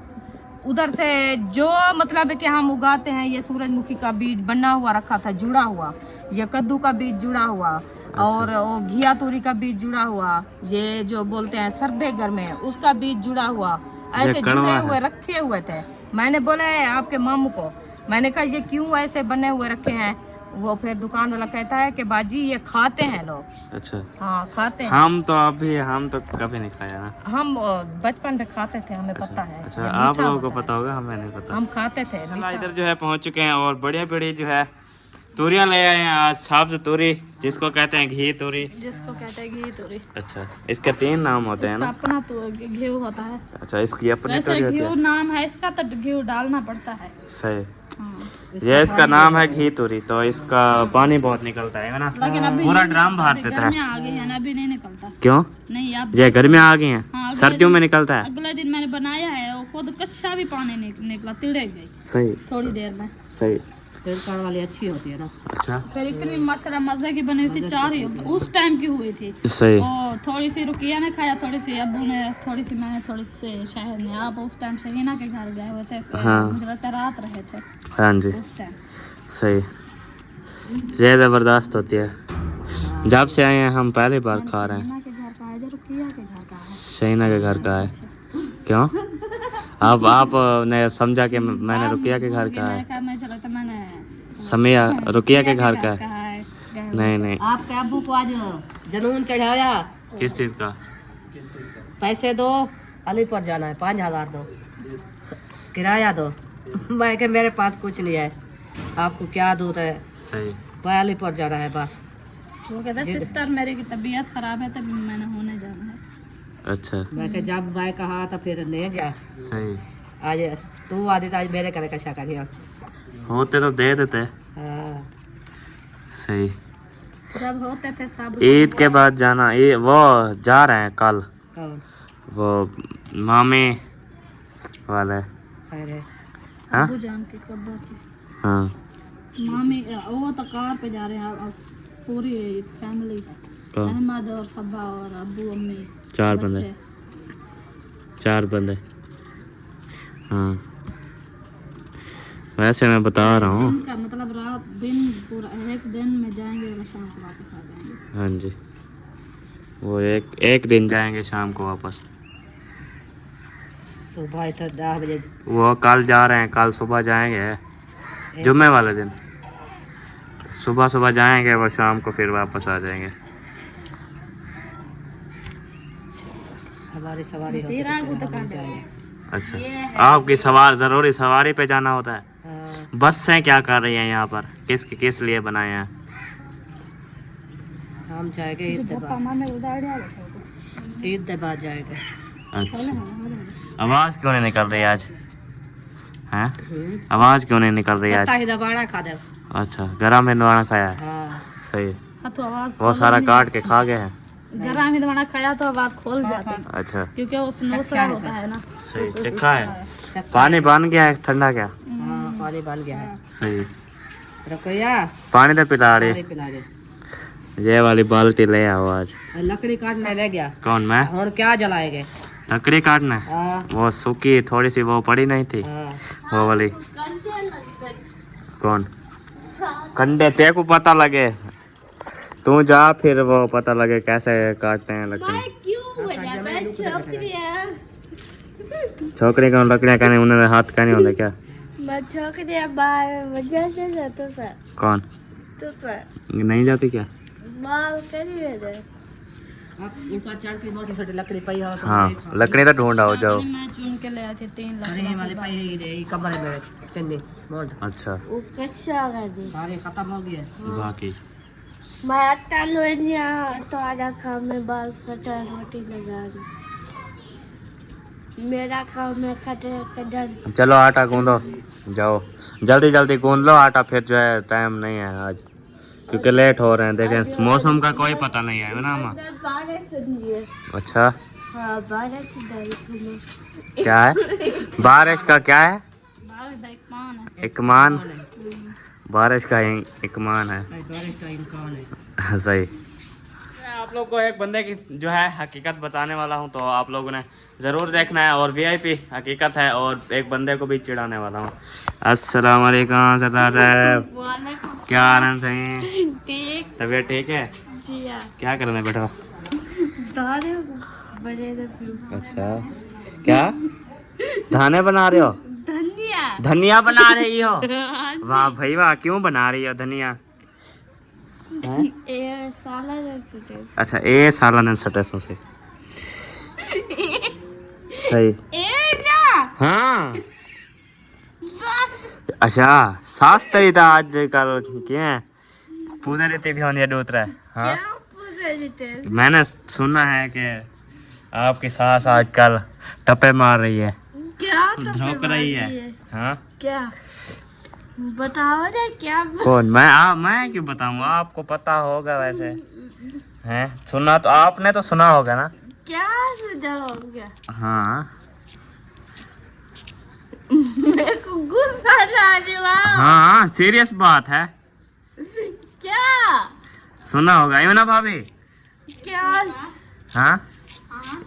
[SPEAKER 2] उधर से जो मतलब है कि हम उगाते हैं, ये सूरजमुखी का बीज बना हुआ रखा था, जुड़ा हुआ, ये कद्दू का बीज जुड़ा हुआ, और वो घिया तोरी का बीज जुड़ा हुआ, ये जो बोलते हैं सर्दे घर में उसका बीज जुड़ा हुआ, ऐसे जुड़े हुए रखे हुए थे। मैंने बोला है आपके मामू को, मैंने कहा ये क्यों ऐसे बने हुए रखे हैं? वो फिर दुकान वाला कहता है कि बाजी ये खाते हैं लोग। अच्छा। हाँ, खाते हैं। हम तो कभी नहीं खाया ना। हम बचपन में खाते थे, हमें पता है। अच्छा, आप लोगों को पता होगा, हमें नहीं पता। हम खाते थे।
[SPEAKER 1] इधर जो है पहुंच चुके हैं और बढ़िया बड़ी जो है तूरियां ले आए हैं आज। साब्ज तूरी, जिसको कहते हैं घी तूरी। अच्छा, इसके 3 नाम होते हैं ना?
[SPEAKER 2] अपना तो घी होता है।
[SPEAKER 1] अच्छा, इसकी अपनी तूरी होती है।
[SPEAKER 2] नाम है इसका, तो घी डालना पड़ता है।
[SPEAKER 1] सही। ये इसका नाम है घी तूरी, तो इसका पानी बहुत निकलता है ना, पूरा ड्राम भर देता है।
[SPEAKER 2] आगे है ना, अभी नहीं निकलता।
[SPEAKER 1] क्यों?
[SPEAKER 2] नहीं, अब
[SPEAKER 1] ये गर्मियाँ आ गई हैं। हाँ, सर्दियों में निकलता है।
[SPEAKER 2] अगले दिन मैंने बनाया है, वो खुद कच्चा भी पानी निकला, तिड़े गई।
[SPEAKER 1] सही।
[SPEAKER 2] थोड़ी देर में।
[SPEAKER 1] सही।
[SPEAKER 3] क्रेडिट कार्ड वाली अच्छी होती है ना।
[SPEAKER 1] अच्छा
[SPEAKER 2] फिर इतनी माशाल्लाह मजे की बनी थी, 4 ही उस टाइम की हुई थी।
[SPEAKER 1] सही।
[SPEAKER 2] और थोड़ी सी रुकिया ने खाया, थोड़ी सी अब्बू ने, थोड़ी सी मैंने, थोड़ी सी शहर ने। आप उस टाइम शहीना के घर गए हुए थे, फिर
[SPEAKER 1] हाँ।
[SPEAKER 2] मुझे लगता है रात रहे थे
[SPEAKER 1] हाँ जी
[SPEAKER 2] उस टाइम।
[SPEAKER 1] सही। ज़्यादा बर्दाश्त होती है। जब से आए हैं हम पहली बार खा रहे हैं।
[SPEAKER 2] शहीना के घर का है, रुकिया के घर का है।
[SPEAKER 1] शहीना के घर का है। क्यों? आप ने समझा कि मैंने रुकिया के घर का है।
[SPEAKER 2] मैंने
[SPEAKER 1] समिया रुकिया के घर का है।
[SPEAKER 2] है।
[SPEAKER 1] नहीं नहीं।
[SPEAKER 3] आपके अब्बू को आज जनून चढ़ाया।
[SPEAKER 1] किस चीज़ का?
[SPEAKER 3] पैसे दो, अलीपुर जाना है, 5,000 दो, किराया दो। मैं के मेरे पास कुछ नहीं है, आपको क्या दूध है,
[SPEAKER 1] सही।
[SPEAKER 3] भाई अलीपुर जाना है बस।
[SPEAKER 2] वो कहता है सिस्टर मेरी की तबीयत खराब है, तभी मैंने होने जाना है।
[SPEAKER 1] अच्छा
[SPEAKER 3] मैं के जब भाई कहा तो फिर ले गया।
[SPEAKER 1] सही।
[SPEAKER 3] आज तू आदि तो आज मेरे करे कशा करिया।
[SPEAKER 1] होते तो दे देते।
[SPEAKER 3] हाँ।
[SPEAKER 1] सही।
[SPEAKER 2] जब होते थे सब
[SPEAKER 1] ईद के बाद जाना। ये वो जा रहे हैं कल,
[SPEAKER 3] कौन?
[SPEAKER 1] वो मामी वाले।
[SPEAKER 3] अरे
[SPEAKER 1] हाँ
[SPEAKER 2] अब्बू जान के कब्बा थी।
[SPEAKER 1] हाँ
[SPEAKER 2] मामी वो तो कार पे जा रहे हैं, अब पूरी फैमिली,
[SPEAKER 1] कौन?
[SPEAKER 2] अहमद और सब्बा और अब्बू अम्मी
[SPEAKER 1] 4 बंदे।
[SPEAKER 2] बच्चे।
[SPEAKER 1] 4 बंदे। हाँ वैसे मैं बता रहा हूँ।
[SPEAKER 2] दिन का मतलब रात दिन पूरा एक दिन में जाएंगे और शाम को वापस आ जाएंगे।
[SPEAKER 1] हाँ जी वो एक दिन जाएंगे, शाम को वापस।
[SPEAKER 3] सुबह इधर 10 बजे।
[SPEAKER 1] वो कल जा रहे हैं, कल सुबह जाएंगे जुम्मे वाले दिन। सुबह सुबह जाएंगे, वो शाम को फिर वापस आ जाएंगे।
[SPEAKER 3] हमारी सवारी होती
[SPEAKER 2] तेरा
[SPEAKER 3] तो
[SPEAKER 2] को तो
[SPEAKER 3] हम
[SPEAKER 2] काट
[SPEAKER 3] जाएंगे।
[SPEAKER 1] अच्छा आपकी ज़रूरी सवारी पे जाना होता है।
[SPEAKER 3] हाँ,
[SPEAKER 1] बस से क्या कर रही हैं यहाँ पर? किस लिए बनाए हैं?
[SPEAKER 3] हम जाएंगे ईद के बाद। ईद के बाद जाएंगे।
[SPEAKER 1] अच्छा आवाज़ क्यों नहीं निकल रही आज? हैं आवाज़ क्यों नहीं निकल रही आज?
[SPEAKER 3] कत्ता ही दबाड़ा खा दे।
[SPEAKER 1] अच्छा गरम हिंदवाड़ा खाया है।
[SPEAKER 3] हाँ।
[SPEAKER 1] सही।
[SPEAKER 2] तो आवाज
[SPEAKER 1] वो सारा काट के खा गए हैं।
[SPEAKER 2] गरम ही दवाना खाया तो आवाज खोल जाती,
[SPEAKER 1] अच्छा
[SPEAKER 2] क्योंकि वो स्नूसरा होता है ना।
[SPEAKER 1] सही। चक्का है। पानी बन गया है ठंडा क्या?
[SPEAKER 3] हाँ पानी बन गया है।
[SPEAKER 1] सही।
[SPEAKER 3] रखोया
[SPEAKER 1] पानी तो पिला
[SPEAKER 3] पानी
[SPEAKER 1] रही।
[SPEAKER 3] पिला दे।
[SPEAKER 1] ये वाली बाल्टी ले आओ आज।
[SPEAKER 3] लकड़ी काटने रह गया।
[SPEAKER 1] कौन? मैं?
[SPEAKER 3] और क्या जलाएंगे?
[SPEAKER 1] लकड़ी काटना है।
[SPEAKER 3] हाँ
[SPEAKER 1] वो सूखी थोड़ी सी वो पड़ी नहीं थी,
[SPEAKER 3] हाँ।
[SPEAKER 1] वो वाली। कौन? कंडे तेरे को पता लगे, तू जा फिर वो पता लगे कैसे काटते हैं लकड़ी। छोकरी का लकड़ियाँ कहने उन्होंने हाथ कहने होते क्या? कौन? नहीं जाती क्या?
[SPEAKER 3] अब ऊपर चढ़ के मोटी छोटी लकड़ी पई हो तो
[SPEAKER 1] हाँ
[SPEAKER 3] देख।
[SPEAKER 1] लकड़ी तो ढूंढ आओ जाओ।
[SPEAKER 2] मैं चुन के ले आई थी 3
[SPEAKER 3] सही वाले
[SPEAKER 2] लाख।
[SPEAKER 3] पई है ये कमरे में सिन्नी मोड़
[SPEAKER 1] अच्छा
[SPEAKER 3] सारे खत्म हो गए।
[SPEAKER 1] बाकी
[SPEAKER 5] मेरा काम है खटर
[SPEAKER 1] चलो आटा गूंदो जाओ, जल्दी जल्दी गूंद लो आटा, फिर जो है टाइम नहीं है आज क्योंकि लेट हो रहे हैं। देखें मौसम का कोई पता नहीं है ना माँ।
[SPEAKER 5] बारिश सुनिए।
[SPEAKER 1] अच्छा
[SPEAKER 5] हाँ बारिश सुनिए।
[SPEAKER 1] क्या है? बारिश का क्या है? इकमान। बारिश का इकमान है।
[SPEAKER 3] बारिश का इम्कान है।
[SPEAKER 1] सही। मैं आप लोग को एक बंदे की जो है हकीकत बताने वाला हूँ, तो आप लोगों ने ज़रूर देखना है। और वीआईपी हकीकत है, और एक बंदे को भी चिढ़ाने वाला हूँ। अस्सलाम वालेकुम सरदार साहब, क्या हाल है? सही?
[SPEAKER 5] ठीक
[SPEAKER 1] तबीयत ठीक है?
[SPEAKER 5] किया
[SPEAKER 1] क्या कर रहे हैं बेटा?
[SPEAKER 5] दाने बड़े
[SPEAKER 1] अच्छा क्या धाने बना रहे हो?
[SPEAKER 5] धनिया
[SPEAKER 1] धनिया बना रही हो? वाह भाई वाह, क्यों बना रही हो धनिया? हैं?
[SPEAKER 5] ए साला जैसे
[SPEAKER 1] अच्छा ए सालाना सटसों से। सही।
[SPEAKER 5] ए ना
[SPEAKER 1] हाँ अच्छा सास तरी था आज कल क्या पूजा रीति भी होनी है दूसरा। हाँ
[SPEAKER 5] क्या पूछे जीते
[SPEAKER 1] मैंने सुना है कि आपकी सास आजकल टप्पे मार रही है,
[SPEAKER 5] क्या
[SPEAKER 1] धोक रही है। हाँ
[SPEAKER 5] क्या बताओ ना क्या
[SPEAKER 1] कौन? मैं क्यों बताऊंगा, आपको पता होगा वैसे। हैं सुना तो आपने तो सुना होगा ना।
[SPEAKER 5] क्या सुझाव हो गया?
[SPEAKER 1] हाँ
[SPEAKER 5] मेरे को गुस्सा लाजवाब।
[SPEAKER 1] हाँ सीरियस बात है,
[SPEAKER 5] क्या
[SPEAKER 1] सुना होगा यूं ना भाभी।
[SPEAKER 5] क्या?
[SPEAKER 1] हाँ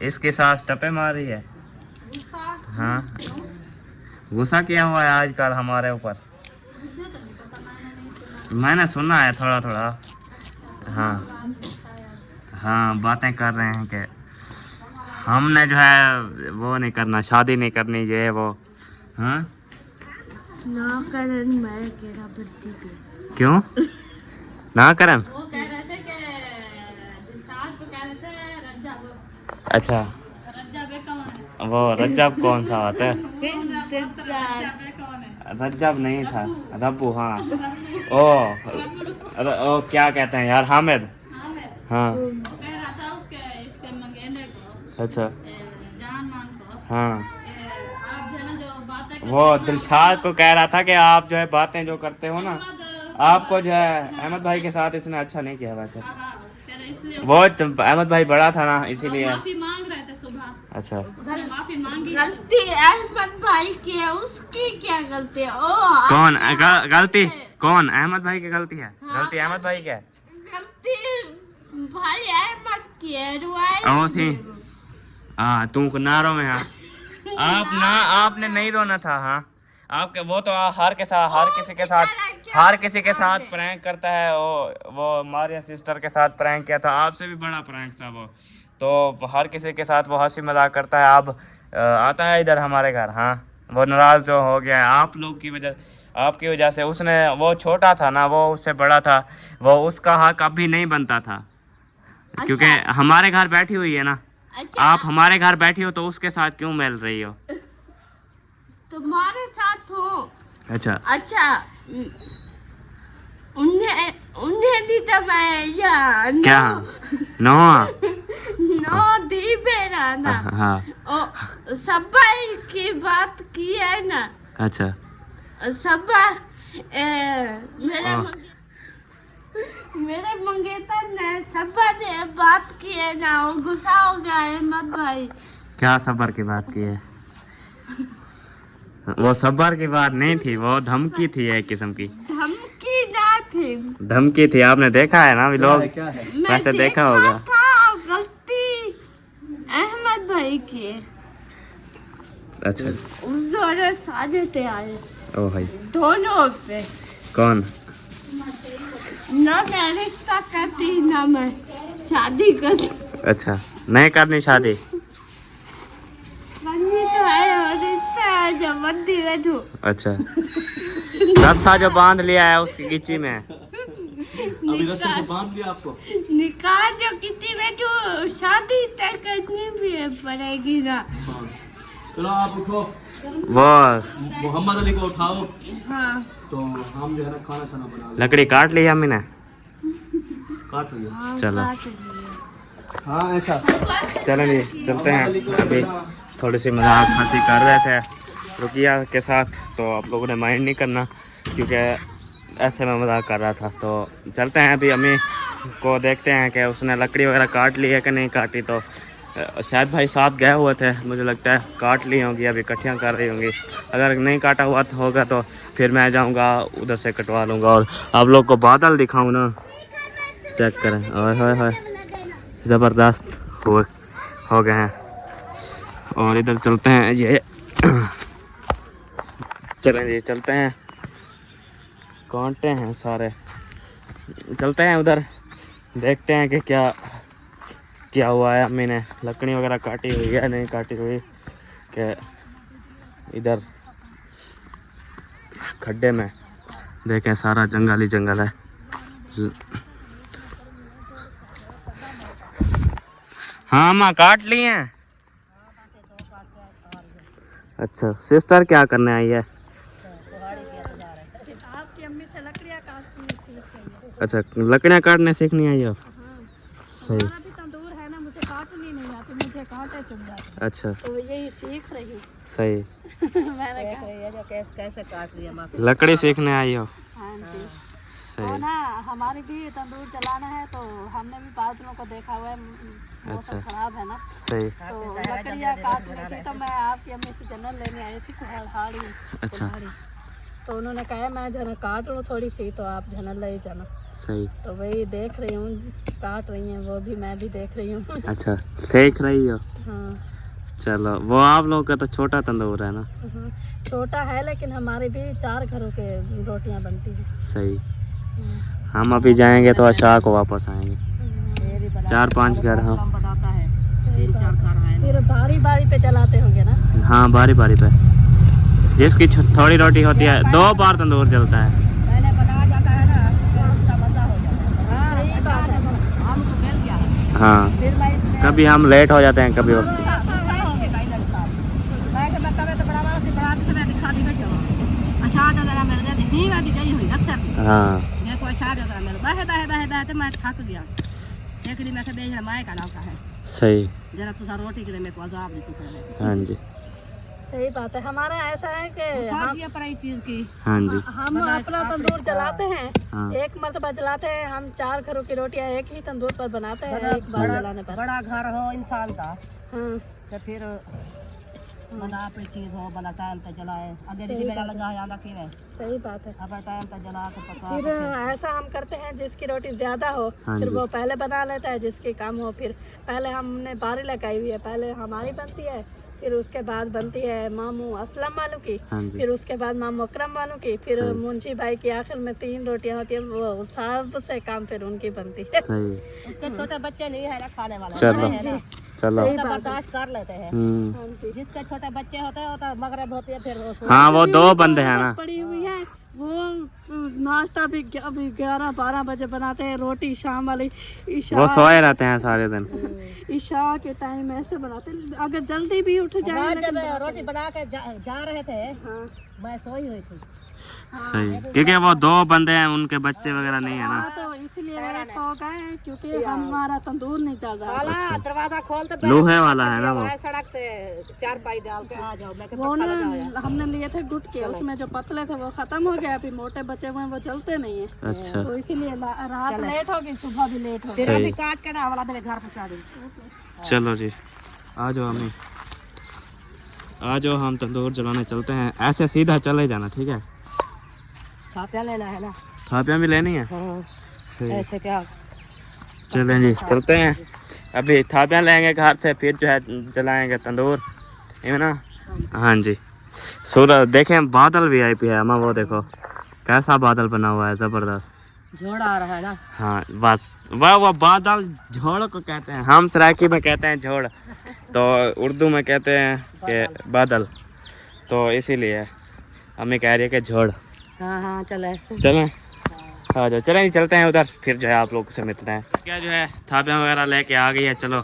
[SPEAKER 1] इसके साथ टपे मार रही है। हाँ गुस्सा किया हुआ है आजकल हमारे ऊपर, मैंने सुना है थोड़ा थोड़ा। हाँ हाँ बातें कर रहे हैं कि हमने जो है वो नहीं करना, शादी नहीं करनी जो है वो। हाँ
[SPEAKER 5] ना करन मैं केरा बत्ती पे।
[SPEAKER 1] क्यों ना करन?
[SPEAKER 2] वो कह रहे थे कि दिलशाद को कह रहे थे रज्जाब।
[SPEAKER 1] अच्छा
[SPEAKER 2] रज्जाब कौन है?
[SPEAKER 1] वो रज्जब कौन सा होता है?
[SPEAKER 2] रज्जाब कौन है?
[SPEAKER 1] रज्जब नहीं था, रब्बू। हाँ ओ क्या कहते हैं यार, हामिद। हाँ
[SPEAKER 2] वो कह रहा था इसके मंगेने को,
[SPEAKER 1] अच्छा
[SPEAKER 2] जान मान को,
[SPEAKER 1] हाँ
[SPEAKER 2] आप जो है ना जो बातें
[SPEAKER 1] वो दिलशाद को कह रहा था कि आप जो है बातें जो करते हो ना, आपको जो है अहमद भाई के साथ इसने अच्छा नहीं किया वैसे।
[SPEAKER 2] इसलिए
[SPEAKER 1] वो अहमद भाई बड़ा था ना इसीलिए।
[SPEAKER 2] माफी मांग रहे थे सुबह,
[SPEAKER 1] अच्छा
[SPEAKER 2] उसने माफी मांगी।
[SPEAKER 5] गलती अहमद भाई की है, उसकी क्या गलती है?
[SPEAKER 1] कौन गलती कौन? अहमद भाई की गलती है? गलती अहमद भाई की है?
[SPEAKER 5] गलती भाई अहमद की है।
[SPEAKER 1] ओ थी हाँ तू नारों में। हाँ आपने नहीं रोना था। हाँ आपके वो तो हर किसी के साथ प्रैंक करता है। वो मारिया सिस्टर के साथ प्रैंक किया था, आपसे भी बड़ा प्रैंक था वो। तो हर किसी के साथ वो हंसी मजाक करता है। अब आता है इधर हमारे घर। हाँ वो नाराज जो हो गया है आप लोग की वजह, आपकी वजह से। उसने वो छोटा था ना, वो उससे बड़ा था, वो उसका हक अभी नहीं बनता था। क्योंकि हमारे घर बैठी हुई है ना।
[SPEAKER 5] अच्छा
[SPEAKER 1] आप हमारे घर बैठी हो तो उसके साथ क्यों मिल रही हो?
[SPEAKER 5] तुम्हारे साथ हो।
[SPEAKER 1] अच्छा
[SPEAKER 5] अच्छा उन्हें दी तो मैं या
[SPEAKER 1] क्या नो?
[SPEAKER 5] नो दी बेरा ना।
[SPEAKER 1] हाँ
[SPEAKER 5] ओ सब्बा की बात की है ना।
[SPEAKER 1] अच्छा
[SPEAKER 5] सब्बा
[SPEAKER 1] हाँ।
[SPEAKER 5] मेरे मंगेतर ने सब्बा से बात की है ना, वो गुस्सा हो गया अहमद भाई।
[SPEAKER 1] क्या सबर की बात की है? वो सबर की बात नहीं थी, वो धमकी थी एक किस्म की।
[SPEAKER 5] धमकी ना थी,
[SPEAKER 1] धमकी थी। आपने देखा है ना भी लोग,
[SPEAKER 4] क्या है?
[SPEAKER 5] मैं
[SPEAKER 1] वैसे देखा होगा।
[SPEAKER 5] था गलती अहमद भाई की है।
[SPEAKER 1] अच्छा
[SPEAKER 5] उस दौरान साजे थे आए
[SPEAKER 1] ओ भाई
[SPEAKER 5] दोनों पे।
[SPEAKER 1] कौन?
[SPEAKER 5] ना मैं रिश्ता करती ना मैं शादी करती।
[SPEAKER 1] अच्छा नहीं करनी शादी?
[SPEAKER 5] करनी तो है और रिश्ता है जो बंदी बैठू।
[SPEAKER 1] अच्छा रस्सा जो बांध लिया है उसकी गिच्ची में।
[SPEAKER 4] अभी रस्से से बांध लिया आपको।
[SPEAKER 5] निकाह जो कितनी बैठू, शादी तय करनी भी पड़ेगी ना।
[SPEAKER 4] हाँ। चलो आप उठो,
[SPEAKER 1] वो
[SPEAKER 4] मोहम्मद अली को उठाओ,
[SPEAKER 5] हाँ
[SPEAKER 4] तो हम जो है ना खाना खाना बना लें।
[SPEAKER 1] लकड़ी काट ली अम्मी ने?
[SPEAKER 4] काट लिया।
[SPEAKER 1] चलो
[SPEAKER 4] हाँ ऐसा
[SPEAKER 1] चलो जी चलते हैं। अभी थोड़ी सी मजाक हंसी कर रहे थे रुकिया के साथ, तो आप लोगों ने माइंड नहीं करना क्योंकि ऐसे में मजाक कर रहा था। तो चलते हैं अभी अम्मी को देखते हैं कि उसने लकड़ी वगैरह काट ली है कि नहीं काटी। तो शायद भाई साथ गए हुए थे, मुझे लगता है काट ली होंगी, अभी इकट्ठियाँ कर रही होंगी। अगर नहीं काटा हुआ तो होगा तो फिर मैं जाऊंगा उधर से कटवा लूँगा। और आप लोग को बादल दिखाऊँ ना, चेक करें। ओए ज़बरदस्त हो गए हैं। और इधर चलते हैं ये चलें जी चलते हैं, कांटे हैं सारे। चलते हैं उधर देखते हैं कि क्या हुआ है। अम्मी ने लकड़ी वगैरह काटी हुई है नहीं काटी हुई, कि इधर खड्डे में देखें सारा जंगल ही जंगल है। हाँ माँ काट ली हैं। अच्छा सिस्टर क्या करने आई है?
[SPEAKER 5] आपकी अम्मी से लकड़ियाँ काटनी सीख गई है।
[SPEAKER 1] अच्छा लकड़ियाँ काटने सीखनी आई हो? सही।
[SPEAKER 5] अभी तंदूर है ना, मुझे काटनी नहीं आती, मुझे कांटे चुभ जाते।
[SPEAKER 1] अच्छा
[SPEAKER 5] तो यही सीख रही हूँ।
[SPEAKER 1] सही।
[SPEAKER 5] मैंने कहा
[SPEAKER 3] कैसे काट लिया माँ।
[SPEAKER 1] लकड़ी सीखने आई हो?
[SPEAKER 5] हाँ जी।
[SPEAKER 1] सही।
[SPEAKER 3] ना हमारी भी तंदूर चलाना है तो हमने भी बादलों को देखा हुआ है, मौसम खराब है ना,
[SPEAKER 1] सही।
[SPEAKER 3] तो लकड़ियाँ काट रही थी तो मैं आपकी अम्मी से जनरल लेने आई थी कुल्हाड़ी।
[SPEAKER 1] अच्छा
[SPEAKER 3] तो उन्होंने कहा मैं जना काट लूँ थोड़ी सी तो आप जनरल ले जाना।
[SPEAKER 1] सही।
[SPEAKER 3] तो वही देख रही हूँ, काट रही हैं वो भी, मैं भी देख रही हूँ।
[SPEAKER 1] अच्छा सेक रही हो।
[SPEAKER 3] हाँ
[SPEAKER 1] चलो वो आप लोग का तो छोटा तंदूर है ना।
[SPEAKER 3] हाँ, छोटा है लेकिन हमारे भी 4 घरों के रोटियां बनती हैं।
[SPEAKER 1] सही। हम अभी जाएंगे तो अशाह को वापस आएंगे, 4-5 घर हम।
[SPEAKER 3] बताता है 3-4 घर हैं। फिर बारी बारी पे चलाते होंगे ना।
[SPEAKER 1] हाँ बारी बारी पे, जिसकी थोड़ी रोटी होती है 2 बार तंदूर जलता है।
[SPEAKER 3] पहले बनाया जाता है ना तो उसका मजा हो जाता है। सही बात है, हम तो मिल गया है।
[SPEAKER 1] हाँ
[SPEAKER 3] फिर मैं इसमें
[SPEAKER 1] कभी हम लेट हो जाते हैं, कभी वो। हाँ सही।
[SPEAKER 3] जरा तुसा रोटी के मेरे को अजाब देती है।
[SPEAKER 1] हाँ जी
[SPEAKER 3] सही बात है। हमारा ऐसा है कि हम चीज की
[SPEAKER 1] हाँ जी
[SPEAKER 3] हम अपना तंदूर जलाते हैं।
[SPEAKER 1] हाँ।
[SPEAKER 3] एक मरतबा जलाते हैं हम, 4 घरों की रोटियां एक ही तंदूर पर बनाते हैं। एक बार जलाने पर बड़ा घर हो इंसान का, हाँ तो फिर बना पे चीज हो, बना टाइम पे जलाए। अगर मेरा लगा है आधा की है। सही बात है। अब टाइम पे जला के पका। फिर ऐसा हम करते हैं जिसकी रोटी ज्यादा हो
[SPEAKER 1] हाँ
[SPEAKER 3] फिर
[SPEAKER 1] जी।
[SPEAKER 3] वो पहले बना लेता है, जिसकी कम हो फिर पहले हमने बारी लगाई हुई है, पहले हमारी बनती है, फिर उसके बाद बनती है मामू असलम वालों की,
[SPEAKER 1] हाँ जी
[SPEAKER 3] फिर उसके बाद मामू अकरम वालों की, फिर
[SPEAKER 1] सही।
[SPEAKER 3] मुंशी भाई की आखिर में 3 रोटियां होती है, वो सबसे कम फिर उनकी बनती है।
[SPEAKER 1] सही।
[SPEAKER 3] उसके छोटे बच्चे नहीं है ना खाने वाले।
[SPEAKER 1] चलो चलो।
[SPEAKER 3] बर्दाश्त कर लेते हैं। जिसके छोटे बच्चे होते हैं तो मगरब होती है फिर
[SPEAKER 1] हाँ वो 2 बंदे हैं ना।
[SPEAKER 3] पड़ी हुई है वो नाश्ता भी अभी 11-12 बजे बनाते हैं, रोटी शाम वाली ईशा
[SPEAKER 1] वो सोए रहते हैं सारे दिन।
[SPEAKER 3] ईशा के टाइम ऐसे बनाते हैं। अगर जल्दी भी उठ जाए। जब रोटी बना के जा रहे थे हाँ मैं सोई हुई थी।
[SPEAKER 1] सही, क्योंकि वो 2 बंदे हैं, उनके बच्चे वगैरह नहीं है ना,
[SPEAKER 3] तो इसलिए लेट हो गए क्योंकि हमारा तंदूर नहीं चल रहा। अच्छा। दरवाजा खोलते
[SPEAKER 1] लोहे वाला है ना वो।
[SPEAKER 3] सड़क पे 4 पाई डाल के आ जाओ। मैं वो ना हमने लिए थे गुटके, उसमें जो पतले थे वो खत्म हो गया, अभी मोटे बचे हुए वो जलते नहीं है।
[SPEAKER 1] अच्छा
[SPEAKER 3] तो इसीलिए रात लेट होगी, सुबह भी लेट होगी।
[SPEAKER 1] सही।
[SPEAKER 3] अभी काट के ना वाला मेरे घर पहुंचा दे।
[SPEAKER 1] चलो जी आ जाओ हमें, आ जाओ हम तंदूर जलाने चलते हैं। ऐसे सीधा चले जाना, ठीक है?
[SPEAKER 3] थापिया लेना है ना?
[SPEAKER 1] थापियाँ भी लेनी है।
[SPEAKER 3] हाँ।
[SPEAKER 1] सही।
[SPEAKER 3] ऐसे क्या?
[SPEAKER 1] चलें जी चलते हैं, अभी थापियाँ लेंगे घर से, फिर जो है जलाएंगे तंदूर, है ना? हाँ जी। सूरज देखें, बादल भी आई है अम्मा, वो देखो कैसा बादल बना हुआ है, ज़बरदस्त
[SPEAKER 3] झोड़ आ रहा है ना।
[SPEAKER 1] हाँ बस वह बादल झोड़ को कहते हैं, हम सराइकी में कहते हैं झोड़, तो उर्दू में कहते हैं कि बादल, तो इसीलिए हमें कह रही है कि झोड़।
[SPEAKER 3] हाँ हाँ चले
[SPEAKER 1] चलें, हाँ जो चलें चलते हैं उधर, फिर जो है आप लोग से मिलते हैं। क्या जो है थापियाँ वगैरह लेके आ गई है, चलो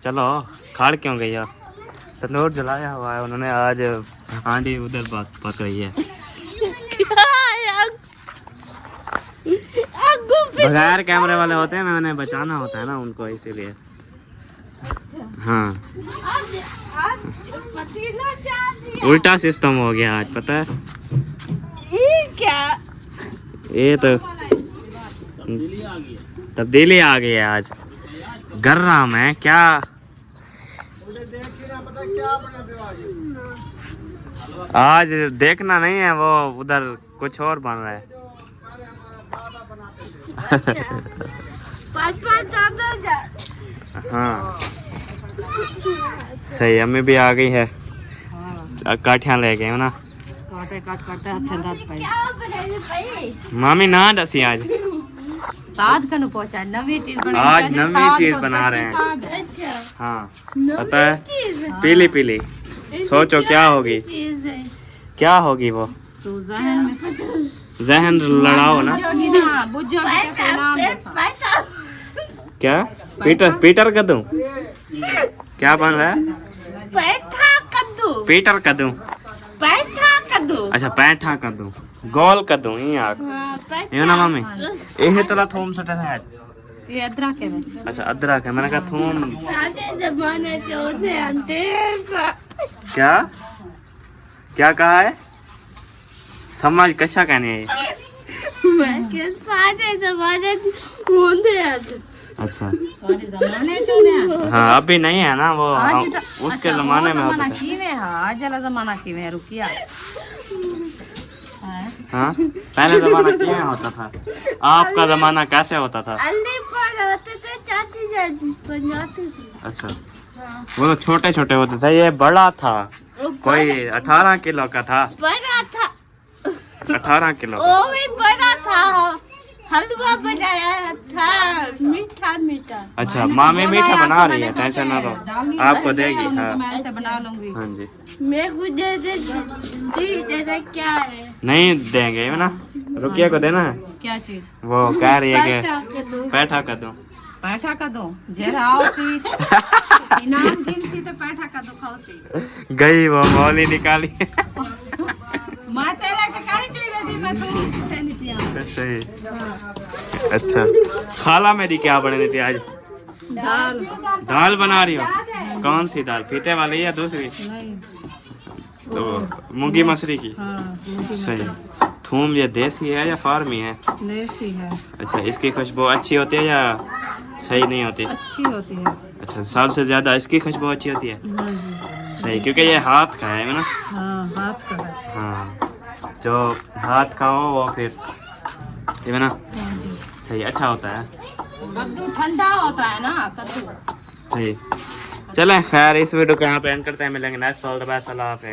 [SPEAKER 1] चलो। खाड़ क्यों गई है? तंदूर जलाया हुआ है उन्होंने आज, आंटी उधर बात पक रही है। बगैर कैमरे वाले होते हैं, मैंने बचाना होता है ना उनको, इसीलिए। हाँ उल्टा सिस्टम हो गया आज, पता है?
[SPEAKER 5] क्या
[SPEAKER 1] ये तो तब्दीली आ गई है आज। गर्राम है क्या? आज देखना नहीं है, वो उधर कुछ और बन रहा है। हाँ सही, अम्मी भी आ गई है, काठियाँ ले गए हो ना।
[SPEAKER 3] काटे काटते हथे दर्द पाई।
[SPEAKER 1] मामी ना दसी आज,
[SPEAKER 2] साथ कनु पहुंचा नवी चीज
[SPEAKER 1] आज नवी चीज बना रहे हैं। हाँ पता है, पीली पीली, सोचो क्या होगी, क्या होगी वो?
[SPEAKER 2] तो जहन में
[SPEAKER 1] जहन लड़ाओ ना।
[SPEAKER 2] बुझोगी तो फिर नाम दो।
[SPEAKER 1] क्या पीटर कद्दू क्या बन रहा है?
[SPEAKER 5] पैठा कद्दू,
[SPEAKER 1] पीटर कद्दू,
[SPEAKER 5] पैठा कद्दू।
[SPEAKER 1] अच्छा पैठा कद्दू, गोल कद्दू ही आग ये ना मम्मी। ये तला थोम सटे है आज।
[SPEAKER 2] ये अदरक है वैसे।
[SPEAKER 1] अच्छा अदरक है, मैंने कहा थोम।
[SPEAKER 5] सारे जमाने चौथे अंतेस।
[SPEAKER 1] क्या क्या कहा है? समझ कशा कहने है?
[SPEAKER 5] मैं के सारे जमाने होंगे आज।
[SPEAKER 1] अच्छा
[SPEAKER 2] सारे जमाने चले हैं
[SPEAKER 1] हाँ अभी नहीं है ना वो
[SPEAKER 2] आज तो
[SPEAKER 1] उसके
[SPEAKER 2] अच्छा,
[SPEAKER 1] जमाने
[SPEAKER 2] वो
[SPEAKER 1] में होता
[SPEAKER 2] जमाना
[SPEAKER 1] था।
[SPEAKER 2] की में है आज वाला जमाना की में रुकिया हैं?
[SPEAKER 1] हाँ पहले जमाना क्या होता था, आपका जमाना कैसे होता था?
[SPEAKER 5] अल्ली पर होते थे, चाची जाती बनाती थी।
[SPEAKER 1] अच्छा वो तो छोटे छोटे होते थे, ये बड़ा था, कोई 18 किलो का था,
[SPEAKER 5] बड़ा था
[SPEAKER 1] 18 किलो का।
[SPEAKER 5] वो भी बड़ा था, हलवा बनाया था मीठा मीठा।
[SPEAKER 1] अच्छा मामी मीठा बना रही है, टेंशन ना लो, आपको देगी।
[SPEAKER 2] तो
[SPEAKER 1] हाँ
[SPEAKER 2] मैं ऐसे बना लूंगी।
[SPEAKER 1] हाँ जी
[SPEAKER 5] मेरे को दे दे दे दे क्या है
[SPEAKER 1] नहीं देंगे ना, रुकिया को देना है।
[SPEAKER 2] क्या चीज?
[SPEAKER 1] वो कह रही है
[SPEAKER 5] पैसा
[SPEAKER 1] कि
[SPEAKER 5] के दो।
[SPEAKER 1] पैठा कर दो।
[SPEAKER 2] पैठा का दो जरा आओ सी इनाम गिन सी तो पैठा का दो खाओ सी।
[SPEAKER 1] गई वो मौली निकाली।
[SPEAKER 2] मैं तेरे के काहे चली गई, मैं तो उठे नहीं दिया।
[SPEAKER 1] सही अच्छा खाला मेरी क्या बने थी आज?
[SPEAKER 2] दाल
[SPEAKER 1] दाल बना रही हो? कौन सी दाल, फीते वाली या दूसरी?
[SPEAKER 2] नहीं
[SPEAKER 1] तो मूंगी मसरी की।
[SPEAKER 2] हाँ
[SPEAKER 1] सही। थूम ये देसी है या फार्मी है?
[SPEAKER 2] देसी है,
[SPEAKER 1] अच्छा इसकी खुशबू अच्छी होती है या सही नहीं होती?
[SPEAKER 2] अच्छी होती है।
[SPEAKER 1] अच्छा सबसे ज्यादा इसकी खुशबू अच्छी होती है।
[SPEAKER 2] हाँ जी
[SPEAKER 1] सही क्योंकि ये हाथ का है ना।
[SPEAKER 2] हाँ हाथ का है।
[SPEAKER 1] हाँ जो हाथ का हो वो फिर ये ना
[SPEAKER 2] हाँ जी।
[SPEAKER 1] सही अच्छा होता है।
[SPEAKER 2] कद्दू ठंडा होता है ना कद्दू।
[SPEAKER 1] सही चलें खैर इस वीडियो को यहाँ पे एंड करते हैं, मिलेंगे नेक्स्ट ऑल द बेस्ट, अल्लाह हाफिज़।